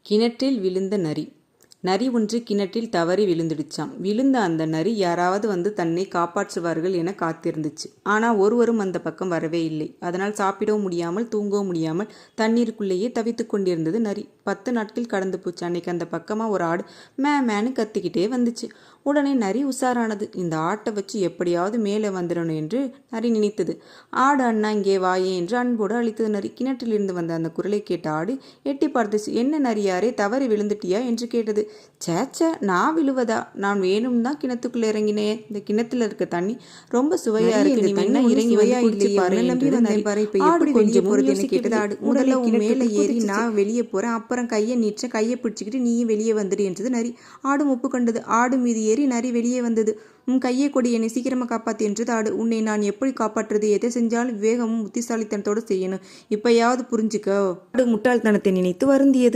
கிணற்றில் விழுந்த நரி. நரி ஒன்று கிணற்றில் தவறி விழுந்துடுச்சாம். விழுந்த அந்த நரி யாராவது வந்து தன்னை காப்பாற்றுவார்கள் என காத்திருந்துச்சு. ஆனால் ஒருவரும் அந்த பக்கம் வரவே இல்லை. அதனால் சாப்பிடவும் முடியாமல் தூங்கவும் முடியாமல் தண்ணீருக்குள்ளேயே தவித்து கொண்டிருந்தது நரி. 10 நாட்கள் கடந்து போச்சு. அன்னைக்கு அந்த பக்கமாக ஒரு ஆடு மேன்னு கத்திக்கிட்டே வந்துச்சு. உடனே நரி உஷாரானது. இந்த ஆட்டை வச்சு எப்படியாவது மேலே வந்துடணும் என்று நரி நினைத்தது. ஆடு அண்ணா இங்கே வாயே என்று அன்போடு அழைத்தது நரி. கிணற்றிலிருந்து வந்த அந்த குரலை கேட்ட ஆடு எட்டி பார்த்துச்சு. என்ன நரியாரே, தவறி விழுந்துட்டியா என்று கேட்டது. சேச்ச, நான் விழுவதா? நான் வேணும் தான் கிணத்துக்குள்ள இறங்கினேன். இந்த கிணத்துல இருக்க தண்ணி ரொம்ப சுவையா இருக்கு. நீ வேணா இறங்கி வந்து குடிச்சு பாரு என்றது நரி. ஆடு கொஞ்சம் கேட்டது. ஆடு முதல்ல மேலே ஏறி நான் வெளியே போறேன், அப்புறம் கையை நீச்ச, கையை பிடிச்சிக்கிட்டு நீயும் வெளியே வந்துடு என்றது நரி. ஆடும் ஒப்புக்கொண்டது. ஆடு மீது ஏறி நரி வெளியே வந்தது. உன் கையை கொடி, என்னை சீக்கிரமா காப்பாத்து என்றது ஆடு. உன்னை நான் எப்படி காப்பாற்றுறது? எதை செஞ்சாலும் விவேகமும் புத்திசாலித்தனத்தோடு செய்யணும். இப்பயாவது புரிஞ்சுக்கோ. ஆடு முட்டாள்தனத்தை நினைத்து வருந்தியது.